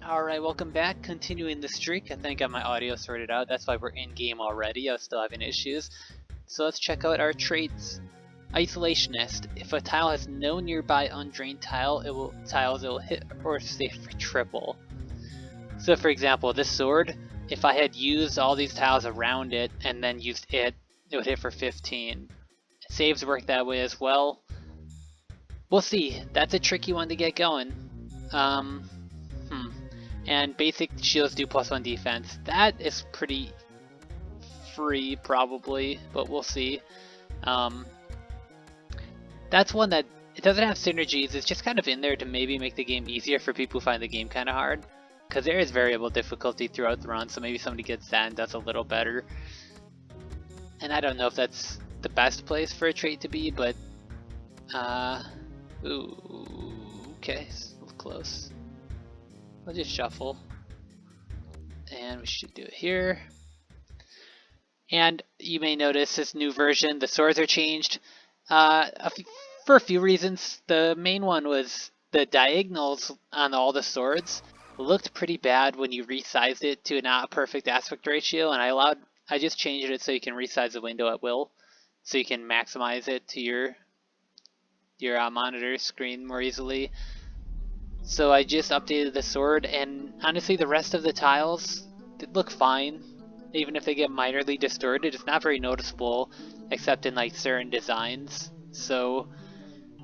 Alright, welcome back. Continuing the streak. I think I got my audio sorted out. That's why we're in game already. I was still having issues. So let's check out our traits. Isolationist. If a tile has no nearby undrained tiles, it will hit or stay for triple. So for example, this sword, if I had used all these tiles around it and then used it would hit for 15. Saves work that way as well. We'll see. That's a tricky one to get going. And basic shields do +1 defense. That is pretty free probably, but we'll see. That's one that it doesn't have synergies. It's just kind of in there to maybe make the game easier for people who find the game kind of hard. Because there is variable difficulty throughout the run, so maybe somebody gets that and does a little better. And I don't know if that's the best place for a trait to be, but ooh, okay, it's a little close. I'll just shuffle, and we should do it here. And you may notice this new version, the swords are changed for a few reasons. The main one was the diagonals on all the swords looked pretty bad when you resized it to not a perfect aspect ratio, and I just changed it so you can resize the window at will, so you can maximize it to your monitor screen more easily. So I just updated the sword, and honestly the rest of the tiles look fine. Even if they get minorly distorted, it's not very noticeable except in like certain designs. So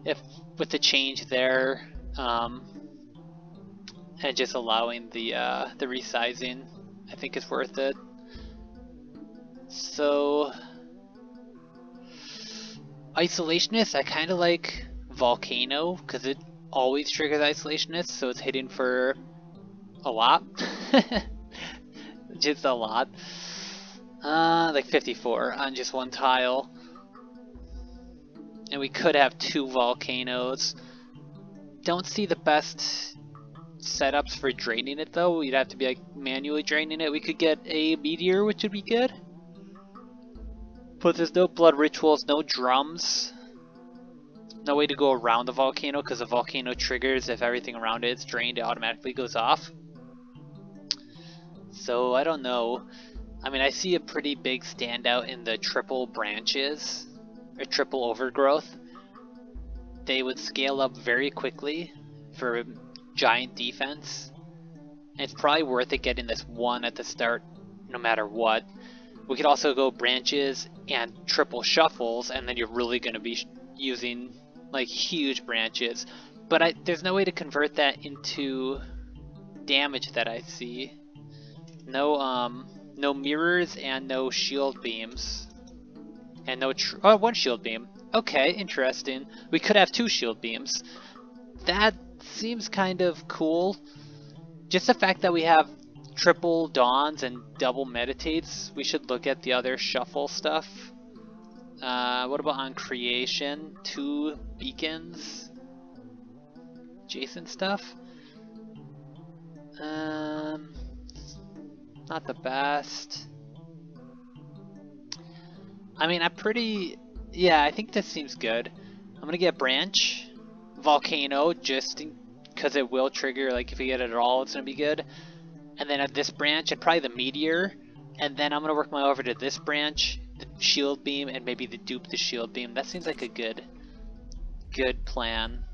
if with the change there, and just allowing the resizing, I think it's worth it. So Isolationist, I kind of like Volcano because it always triggers Isolationist, so it's hitting for a lot. Just a lot. Like 54 on just one tile. And we could have 2 volcanoes. Don't see the best setups for draining it though. We'd have to be like manually draining it. We could get a meteor, which would be good. But there's no blood rituals, no drums. No way to go around the volcano because the volcano triggers if everything around it is drained, it automatically goes off. So I don't know. I mean, I see a pretty big standout in the triple branches, or triple overgrowth. They would scale up very quickly for giant defense. And it's probably worth it getting this one at the start, no matter what. We could also go branches and triple shuffles, and then you're really going to be using like huge branches. But there's no way to convert that into damage that I see. No mirrors and no shield beams. And no one shield beam. Okay, interesting. We could have 2 shield beams. That seems kind of cool. Just the fact that we have triple dawns and double meditates, we should look at the other shuffle stuff. What about on creation? 2 beacons? Jason stuff? Not the best. I mean, yeah, I think this seems good. I'm gonna get branch, volcano, just because it will trigger, like if you get it at all, it's gonna be good. And then at this branch, and probably the meteor, and then I'm gonna work my way over to this branch, the shield beam, and maybe the dupe the shield beam. That seems like a good plan.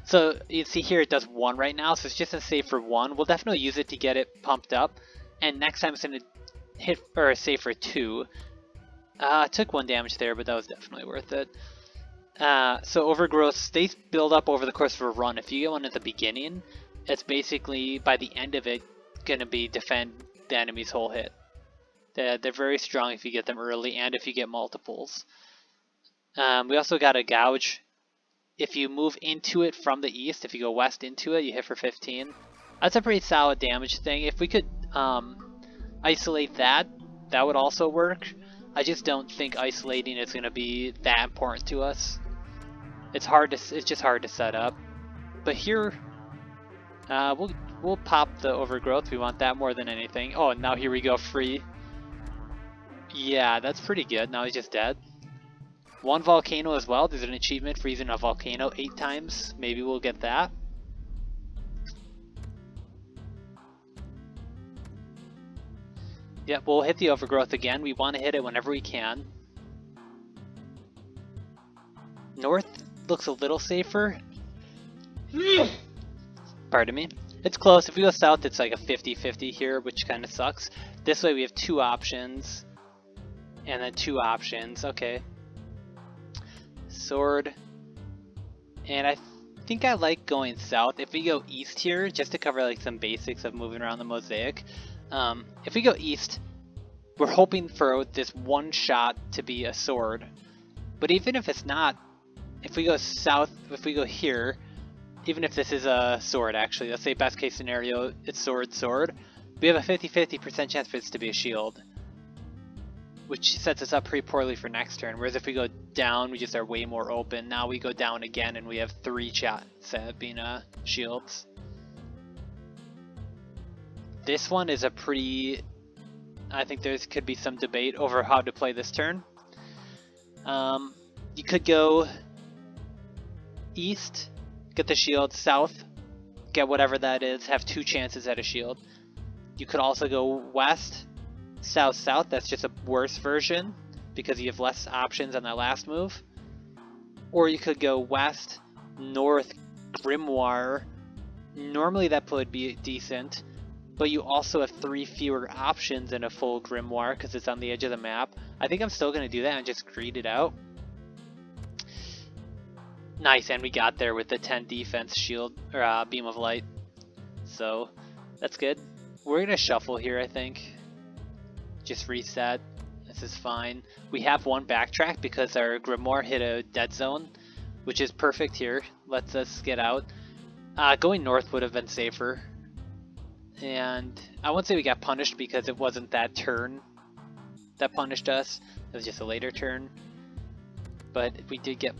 So you see here it does 1 right now, so it's just a save for 1. We'll definitely use it to get it pumped up, and next time it's gonna hit or save for 2. It took 1 damage there, but that was definitely worth it. So overgrowths, they build up over the course of a run. If you get one at the beginning, it's basically by the end of it gonna be defend the enemy's whole hit. They're very strong if you get them early and if you get multiples. We also got a gouge. If you move into it from the east, if you go west into it, you hit for 15. That's a pretty solid damage thing. If we could isolate that, that would also work. I just don't think isolating is going to be that important to us. It's just hard to set up. But here, we'll pop the overgrowth. We want that more than anything. Oh, and now here we go, free. Yeah, that's pretty good. Now he's just dead. 1 volcano as well. There's an achievement for using a volcano 8 times. Maybe we'll get that. Yeah, we'll hit the overgrowth again. We want to hit it whenever we can. North looks a little safer. Pardon me. It's close. If we go south, it's like a 50-50 here, which kind of sucks. This way we have 2 options. And then 2 options. Okay. Sword. And I think I like going south. If we go east here, just to cover like some basics of moving around the mosaic. If we go east, we're hoping for this one shot to be a sword. But even if it's not, if we go south, if we go here, even if this is a sword actually, let's say best case scenario, it's sword, we have a 50-50% chance for this to be a shield. Which sets us up pretty poorly for next turn, whereas if we go down, we just are way more open. Now we go down again and we have 3 shots at being shields. This one is a pretty... I think there could be some debate over how to play this turn. You could go east, get the shield, south, get whatever that is, have 2 chances at a shield. You could also go west, south, that's just a worse version because you have less options on that last move. Or you could go west, north, grimoire. Normally that would be decent, but you also have 3 fewer options in a full grimoire because it's on the edge of the map. I think I'm still going to do that and just greed it out. Nice, and we got there with the 10 defense shield, or beam of light. So, that's good. We're going to shuffle here, I think. Just reset. This is fine. We have 1 backtrack because our grimoire hit a dead zone, which is perfect here. Lets us get out. Going north would have been safer. And I won't say we got punished because it wasn't that turn that punished us. It was just a later turn. But we did get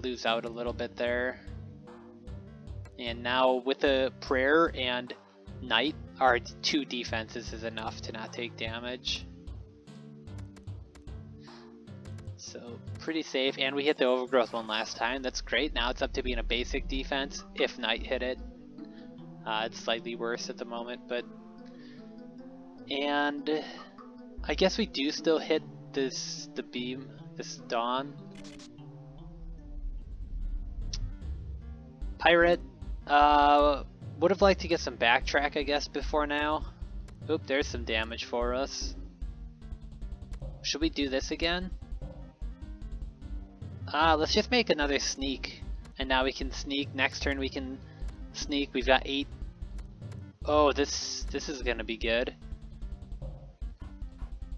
lose out a little bit there. And now with a prayer and knight, our 2 defenses is enough to not take damage. So pretty safe, and we hit the overgrowth one last time. That's great. Now it's up to being a basic defense if knight hit it. It's slightly worse at the moment, but... And I guess we do still hit the beam, this dawn. Pirate, would have liked to get some backtrack, I guess, before now. Oop, there's some damage for us. Should we do this again? Let's just make another sneak. And now we can sneak. Next turn we can sneak. We've got 8. Oh, this is gonna be good.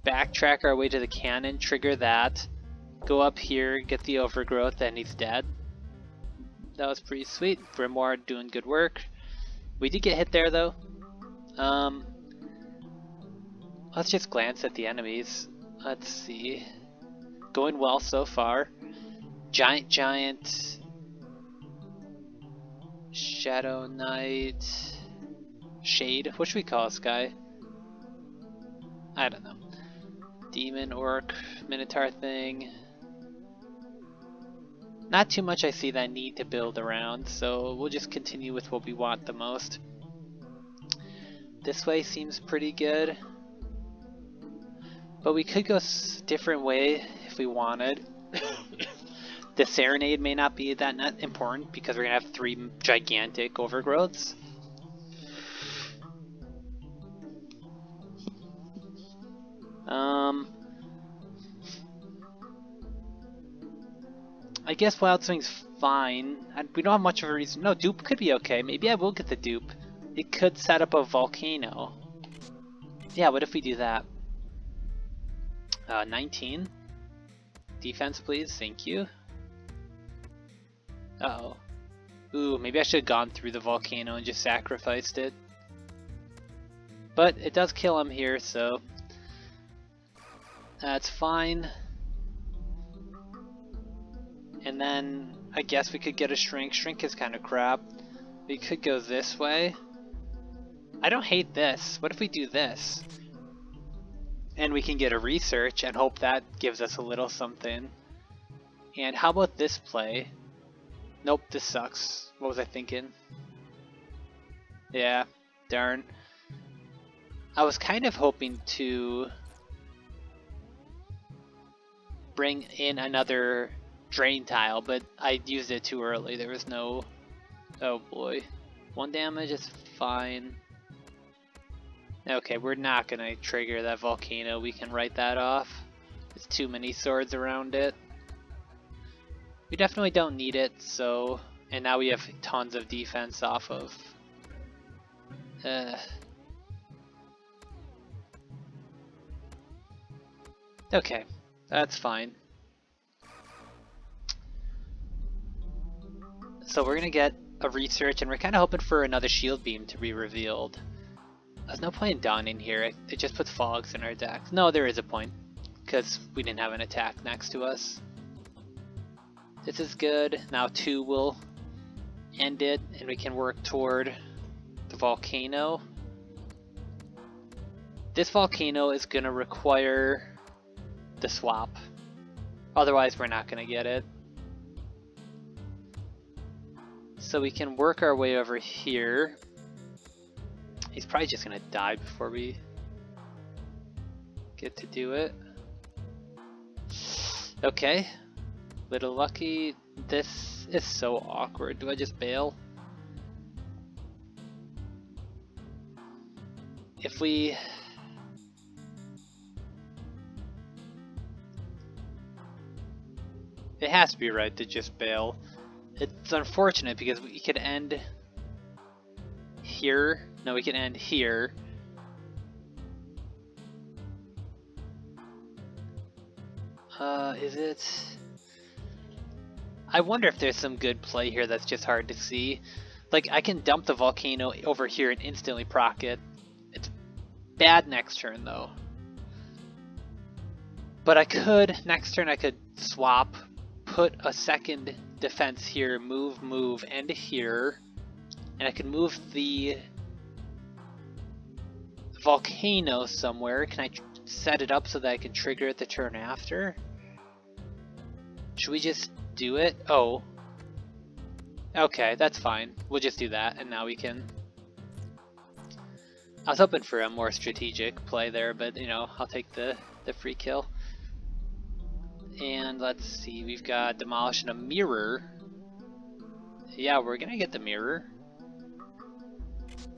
Backtrack our way to the cannon, trigger that. Go up here, get the overgrowth, and he's dead. That was pretty sweet. Grimoire doing good work. We did get hit there though. Let's just glance at the enemies. Let's see. Going well so far. Giant. Shadow Knight. Shade. What should we call this guy? I don't know. Demon, Orc, Minotaur thing. Not too much I see that I need to build around, so we'll just continue with what we want the most. This way seems pretty good. But we could go a different way if we wanted. The Serenade may not be that important because we're going to have 3 gigantic overgrowths. I guess Wild Swing's fine. We don't have much of a reason. No, dupe could be okay. Maybe I will get the dupe. It could set up a volcano. Yeah, what if we do that? 19. Defense, please. Thank you. Uh-oh. Ooh, maybe I should have gone through the volcano and just sacrificed it. But it does kill him here, so that's fine. And then I guess we could get a shrink. Shrink is kind of crap. We could go this way. I don't hate this. What if we do this? And we can get a research and hope that gives us a little something. And how about this play? Nope, this sucks. What was I thinking? Yeah, darn. I was kind of hoping to bring in another drain tile, but I used it too early. There was no... Oh boy. 1 damage is fine. Okay, we're not gonna trigger that volcano. We can write that off. There's too many swords around it. We definitely don't need it, so... And now we have tons of defense off of... Okay, that's fine. So we're gonna get a research, and we're kind of hoping for another shield beam to be revealed. There's no point in Dawn in here. It just puts fogs in our decks. No, there is a point, because we didn't have an attack next to us. This is good. Now 2 will end it, and we can work toward the volcano. This volcano is gonna require the swap. Otherwise, we're not gonna get it. So we can work our way over here. He's probably just gonna die before we get to do it. Okay. Little lucky. This is so awkward. Do I just bail? If we... It has to be right to just bail. It's unfortunate because we could end here. No, we can end here. Is it? I wonder if there's some good play here that's just hard to see. Like, I can dump the volcano over here and instantly proc it. It's bad next turn though. But I could, next turn I could swap, put a second defense here, move, and here. And I can move the volcano somewhere. Can I set it up so that I can trigger it the turn after? Should we just do it? Oh. Okay, that's fine. We'll just do that, and now we can... I was hoping for a more strategic play there, but, you know, I'll take the free kill. And let's see, we've got Demolish and a Mirror. Yeah, we're gonna get the Mirror.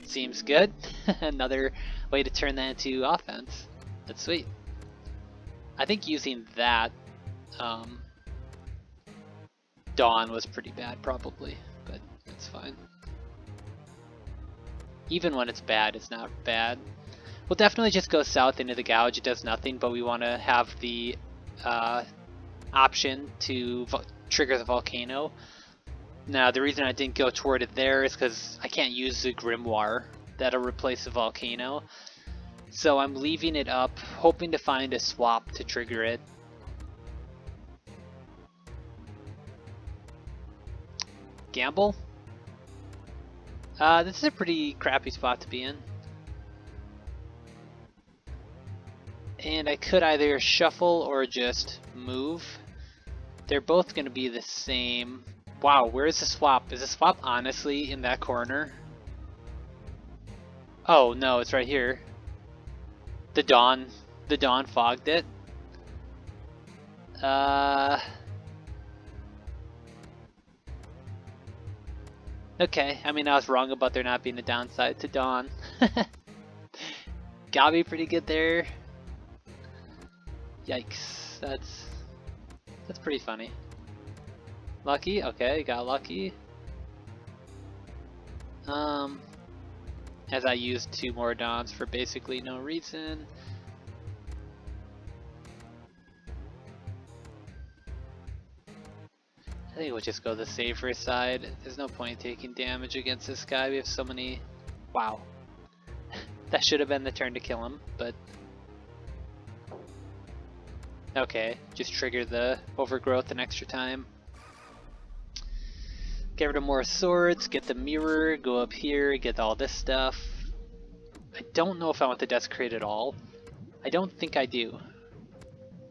Seems good. Another way to turn that into offense. That's sweet. I think using that Dawn was pretty bad probably, but it's fine. Even when it's bad, it's not bad. We'll definitely just go south into the gouge. It does nothing, but we want to have the option to trigger the volcano. Now, the reason I didn't go toward it there is because I can't use the Grimoire that'll replace the volcano. So I'm leaving it up, hoping to find a swap to trigger it. Gamble? This is a pretty crappy spot to be in. And I could either shuffle or just move. They're both going to be the same. Wow, where is the swap? Is the swap honestly in that corner? Oh no, it's right here. The Dawn fogged it. Okay, I mean I was wrong about there not being a downside to Dawn. Got me pretty good there. Yikes, that's pretty funny. Lucky, okay, got lucky. As I used 2 more Dawns for basically no reason. I think we'll just go the safer side. There's no point in taking damage against this guy. We have so many... Wow. That should have been the turn to kill him, but... Okay, just trigger the overgrowth an extra time. Get rid of more swords, get the mirror, go up here, get all this stuff. I don't know if I want the Desecrate at all. I don't think I do.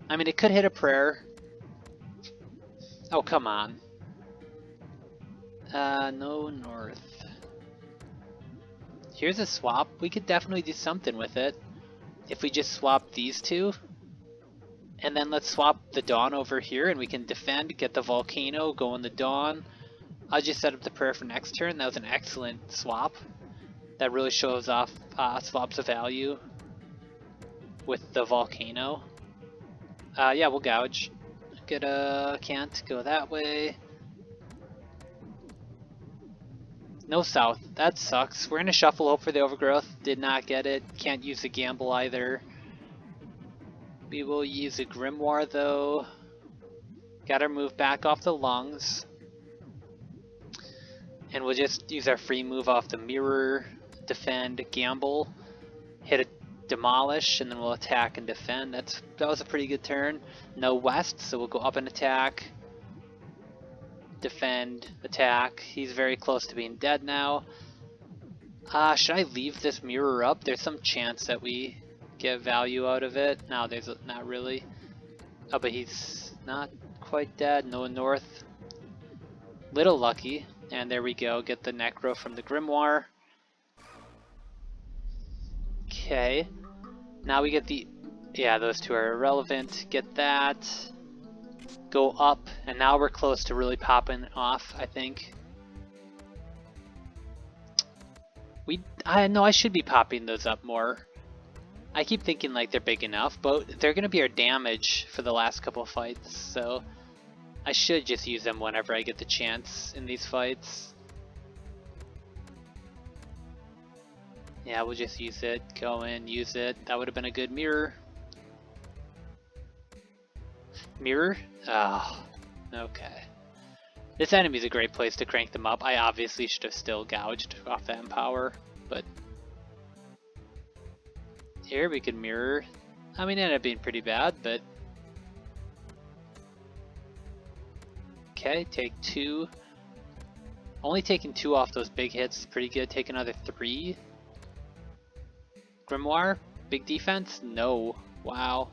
I mean, it could hit a prayer. Oh, come on. No north. Here's a swap. We could definitely do something with it. If we just swap these two. And then let's swap the Dawn over here and we can defend, get the Volcano, go on the Dawn. I'll just set up the prayer for next turn. That was an excellent swap. That really shows off swaps of value with the Volcano. Yeah, we'll gouge. Can't go that way. No south. That sucks. We're gonna shuffle, hope for the Overgrowth. Did not get it. Can't use the Gamble either. We will use a Grimoire though. Gotta move back off the Lungs. And we'll just use our free move off the Mirror, defend, gamble, hit a demolish, and then we'll attack and defend. That was a pretty good turn. No west, so we'll go up and attack. Defend, attack. He's very close to being dead now. Should I leave this mirror up? There's some chance that we get value out of it. No, there's not really. Oh, but he's not quite dead. No north. Little lucky. And there we go, get the Necro from the Grimoire. Okay. Now we get the... Yeah, those two are irrelevant. Get that. Go up, and now we're close to really popping off, I think. I know I should be popping those up more. I keep thinking like they're big enough, but they're going to be our damage for the last couple of fights, so... I should just use them whenever I get the chance in these fights. Yeah, we'll just use it. Go in, use it. That would have been a good mirror. Mirror? Oh, okay. This enemy's a great place to crank them up. I obviously should have still gouged off that Empower, but... Here we could mirror. I mean, it ended up being pretty bad, but... Okay, take 2. Only taking 2 off those big hits is pretty good. Take another 3. Grimoire, big defense? No. Wow.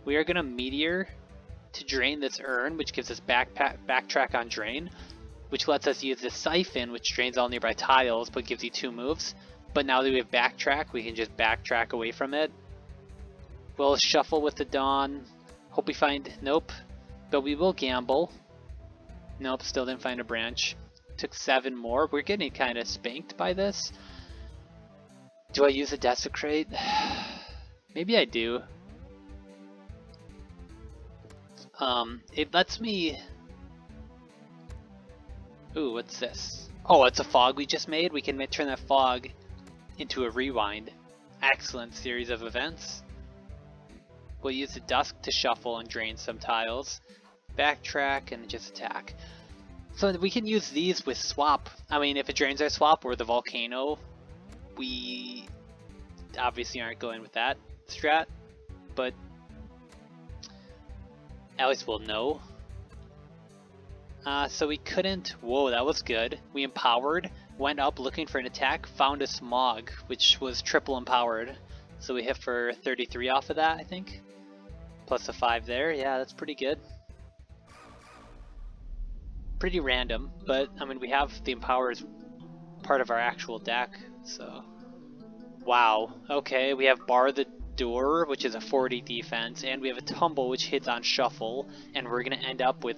We are gonna Meteor to drain this urn, which gives us backtrack on drain, which lets us use the Siphon, which drains all nearby tiles, but gives you 2 moves. But now that we have backtrack, we can just backtrack away from it. We'll shuffle with the Dawn. Hope we find... Nope. But we will gamble. Nope, still didn't find a branch. Took 7 more. We're getting kind of spanked by this. Do I use a Desecrate? Maybe I do. It lets me... Ooh, what's this? Oh, it's a fog we just made. We can turn that fog into a rewind. Excellent series of events. We'll use the Dusk to shuffle and drain some tiles. Backtrack and just attack. So we can use these with swap. I mean, if it drains our swap or the Volcano, we obviously aren't going with that strat, but at least we'll know. So we couldn't... Whoa, that was good. We empowered, went up looking for an attack, found a Smog, which was triple empowered. So we hit for 33 off of that, I think. Plus a 5 there. Yeah, that's pretty good. Pretty random, but I mean, we have the Empower as part of our actual deck, so... Wow. Okay, we have Bar the Door, which is a 40 defense, and we have a Tumble, which hits on Shuffle, and we're gonna end up with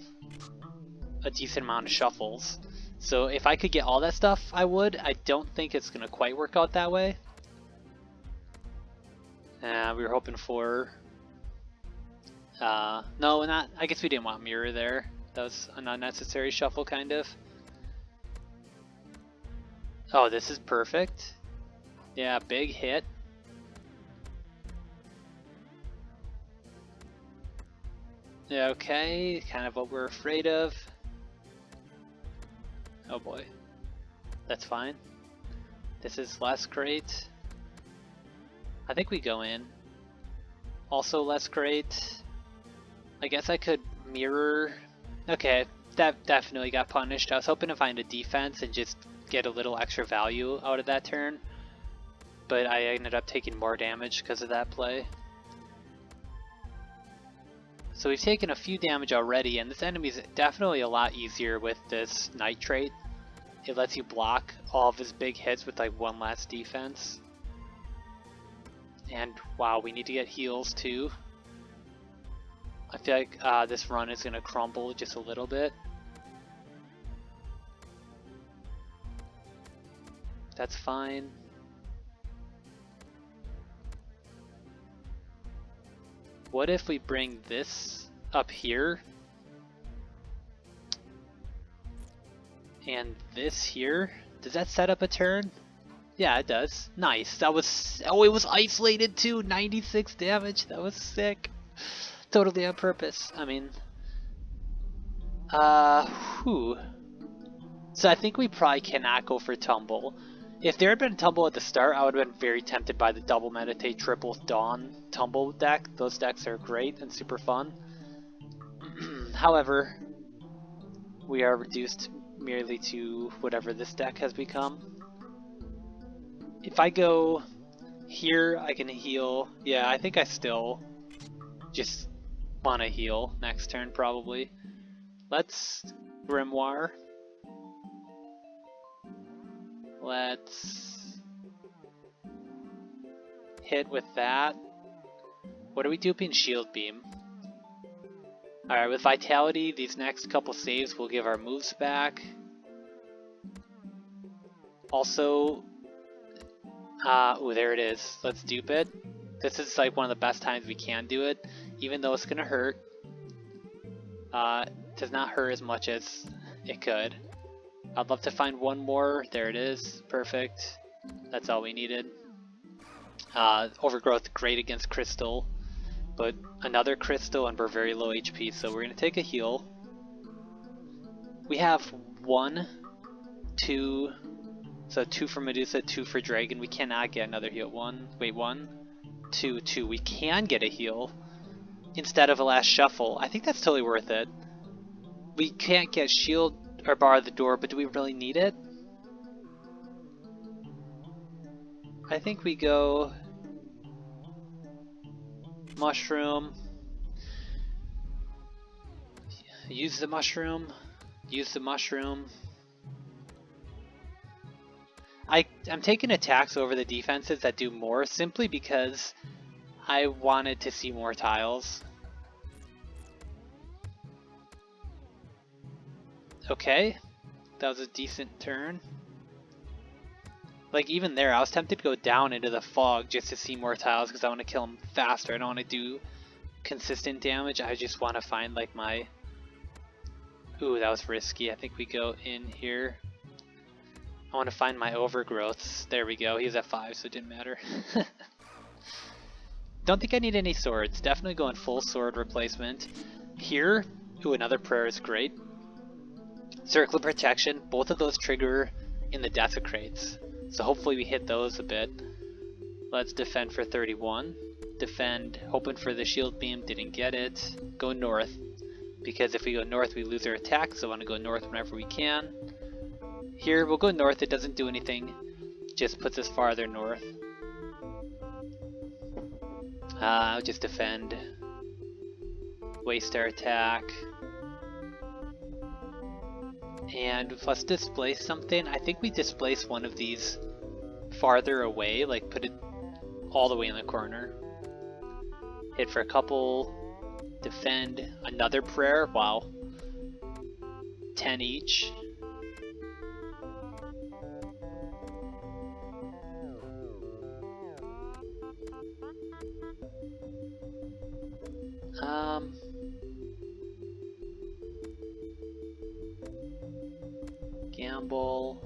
a decent amount of shuffles. So if I could get all that stuff, I would. I don't think it's gonna quite work out that way. We were hoping for... no, not... I guess we didn't want Mirror there. That was an unnecessary shuffle, kind of. Oh, this is perfect. Yeah, big hit. Yeah, okay, kind of what we're afraid of. Oh boy. That's fine. This is less great. I think we go in. Also less great. I guess I could mirror... Okay, that definitely got punished. I was hoping to find a defense and just get a little extra value out of that turn. But I ended up taking more damage because of that play. So we've taken a few damage already, and this enemy is definitely a lot easier with this nitrate. it lets you block all of his big hits with like one last defense. And wow, we need to get heals too. I feel like this run is going to crumble just a little bit. That's fine. What if we bring this up here? And this here? Does that set up a turn? Yeah, it does. Nice. That was... Oh, it was isolated too! 96 damage! That was sick! Totally on purpose. I mean... whew. So I think we probably cannot go for Tumble. If there had been Tumble at the start, I would have been very tempted by the double meditate, triple dawn Tumble deck. Those decks are great and super fun. However, we are reduced merely to whatever this deck has become. If I go here, I can heal. Yeah, I think I still just want to heal next turn probably. Let's Grimoire. Let's hit with that. What are we duping? Shield Beam. Alright, with Vitality, these next couple saves will give our moves back. Also, ooh, there it is. Let's dupe it. This is like one of the best times we can do it, even though it's gonna hurt. Does not hurt as much as it could. I'd love to find one more. There it is. Perfect. That's all we needed. Overgrowth, great against Crystal, but another Crystal and we're very low HP, so we're gonna take a heal. We have 1, 2, so 2 for Medusa, 2 for Dragon. We cannot get another heal. 1, 2, 2. We can get a heal instead of a last shuffle. I think that's totally worth it. We can't get shield or bar the door, but do we really need it? I think we go Mushroom, use the Mushroom, use the Mushroom. I'm taking attacks over the defenses that do more simply because I wanted to see more tiles. Okay, that was a decent turn. Like even there, I was tempted to go down into the fog just to see more tiles because I want to kill him faster. I don't want to do consistent damage. I just want to find like my... Ooh, that was risky. I think we go in here. I want to find my overgrowths. There we go. He was at 5, so it didn't matter. Don't think I need any swords. Definitely going full sword replacement. Here, ooh, another prayer is great. Circle of Protection. Both of those trigger in the Desecrates. So hopefully we hit those a bit. Let's defend for 31. Defend, hoping for the shield beam, didn't get it. Go north, because if we go north we lose our attack, so I want to go north whenever we can. Here we'll go north, it doesn't do anything, just puts us farther north. I'll just defend. Waste our attack. And let's displace something. I think we displace one of these farther away, like put it all the way in the corner. Hit for a couple. Defend. Another prayer. Wow. 10 each. Gamble.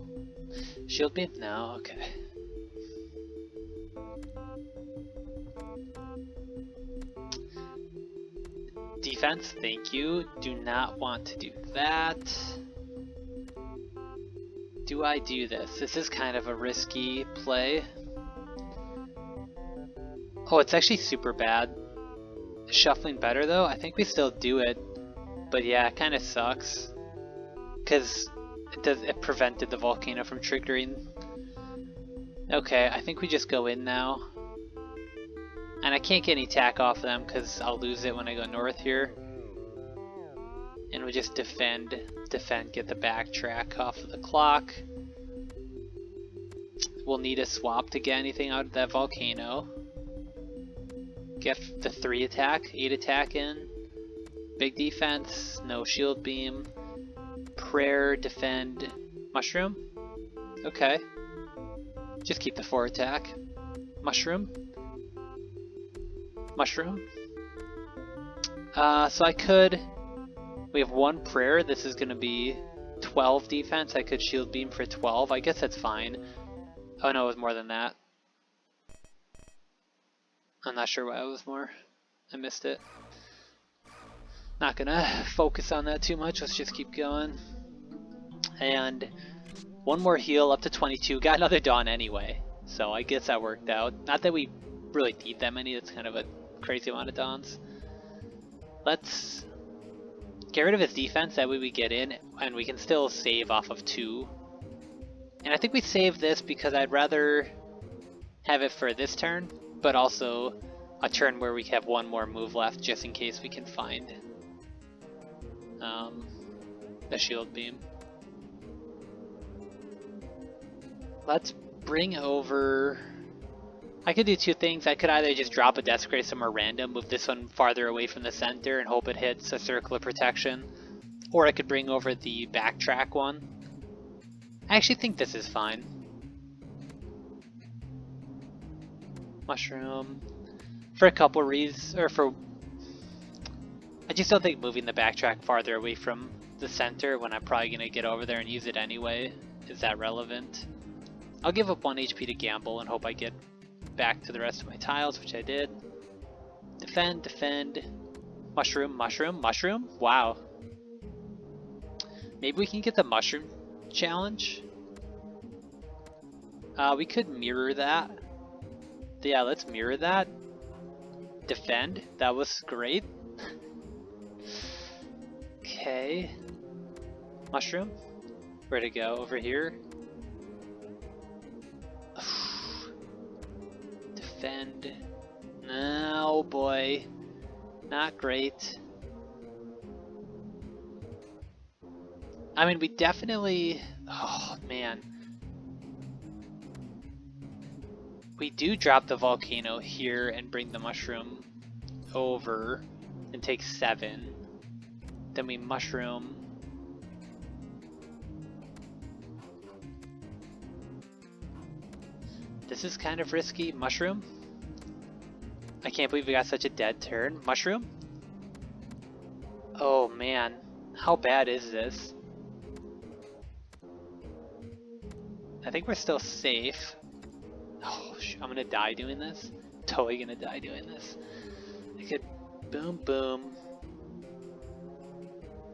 Shield beam? No, okay. Defense, thank you. Do not want to do that. Do I do this? This is kind of a risky play. Oh, it's actually super bad. Shuffling better though? I think we still do it. But yeah, it kind of sucks. Because it prevented the volcano from triggering. Okay, I think we just go in now. And I can't get any attack off them because I'll lose it when I go north here. And we just defend, get the backtrack off of the clock. We'll need a swap to get anything out of that volcano. Get the 3 attack, 8 attack in. Big defense, no shield beam. Prayer, defend, mushroom. Okay. Just keep the 4 attack. Mushroom. Mushroom. So I could... We have 1 prayer. This is going to be 12 defense. I could shield beam for 12. I guess that's fine. Oh no, it was more than that. I'm not sure why it was more. I missed it. Not gonna focus on that too much. Let's just keep going. And 1 more heal up to 22. Got another Dawn anyway. So I guess that worked out. Not that we really need that many. That's kind of a crazy amount of Dawns. Let's get rid of his defense. That way we get in and we can still save off of 2. And I think we save this because I'd rather have it for this turn, but also a turn where we have 1 more move left just in case we can find the shield beam. Let's bring over... I could do 2 things. I could either just drop a Desecrate somewhere random, move this one farther away from the center and hope it hits a circle of protection, or I could bring over the backtrack one. I actually think this is fine. Mushroom. For a couple reasons, or for... I just don't think moving the backtrack farther away from the center when I'm probably going to get over there and use it anyway is that relevant. I'll give up 1 HP to gamble and hope I get back to the rest of my tiles, which I did. Defend, defend. Mushroom, mushroom, mushroom? Wow. Maybe we can get the mushroom challenge? We could mirror that. Yeah, let's mirror that. Defend. That was great. Okay. Mushroom. Where'd it go? Over here. Defend. No, boy. Not great. I mean, we definitely... Oh, man. We do drop the volcano here and bring the mushroom over and take 7. Then we mushroom. This is kind of risky. Mushroom. I can't believe we got such a dead turn. Mushroom. Oh man, how bad is this? I think we're still safe. Oh, I'm gonna die doing this. Totally gonna die doing this. I could boom, boom.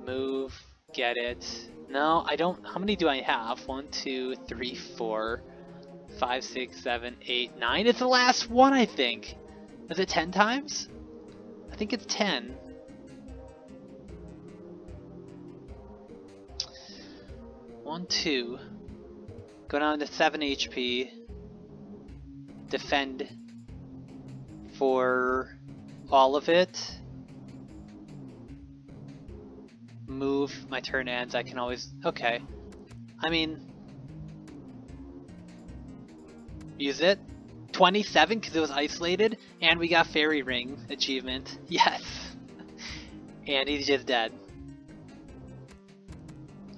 Move, get it. No, I don't. How many do I have? 1, 2, 3, 4, 5, 6, 7, 8, 9. It's the last one, I think. Is it 10 times? I think it's 10. One, 2. Go down to 7 HP. Defend for all of it. Move, my turn ends, I can always... Okay. I mean... Use it. 27 because it was isolated, and we got Fairy Ring achievement. Yes! And he's just dead.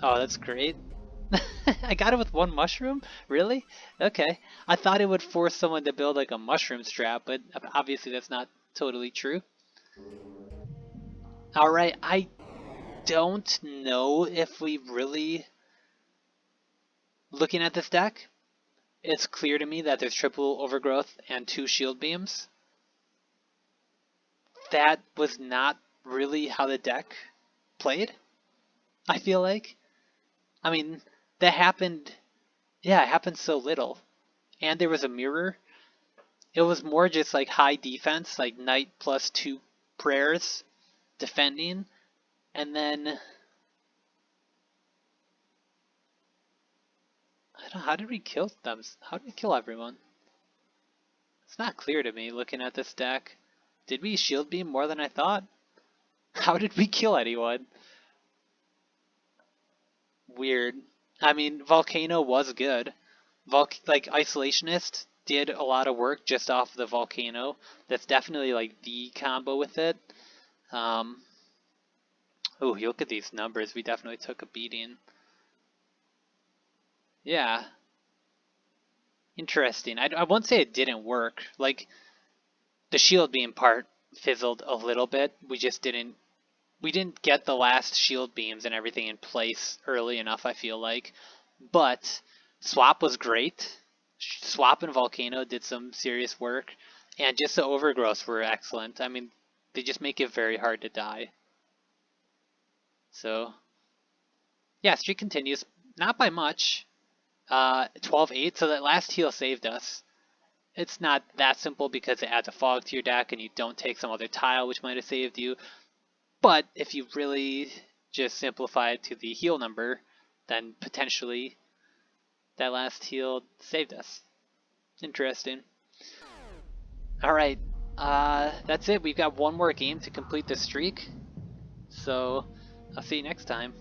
Oh, that's great. I got it with 1 mushroom? Really? Okay. I thought it would force someone to build like a mushroom strap, but obviously that's not totally true. Alright, I don't know if we really... Looking at this deck, it's clear to me that there's triple overgrowth and 2 shield beams. That was not really how the deck played, I feel like. I mean, that happened, yeah, it happened so little. And there was a mirror. It was more just like high defense, like knight plus 2 prayers defending. And then, I don't know, how did we kill them? How did we kill everyone? It's not clear to me looking at this deck. Did we shield beam more than I thought? How did we kill anyone? weird. I mean, Volcano was good. Like Isolationist did a lot of work just off the Volcano. That's definitely like the combo with it. Um, oh, you look at these numbers. We definitely took a beating. Yeah, interesting. I won't say it didn't work. Like the shield beam part fizzled a little bit. We didn't get the last shield beams and everything in place early enough, I feel like. But Swap was great. Swap and Volcano did some serious work, and just the overgrowths were excellent. I mean, they just make it very hard to die. So, yeah, streak continues. Not by much. 12-8, so that last heal saved us. It's not that simple because it adds a fog to your deck and you don't take some other tile which might have saved you. But if you really just simplify it to the heal number, then potentially that last heal saved us. Interesting. Alright, that's it. We've got one more game to complete this streak. So, I'll see you next time.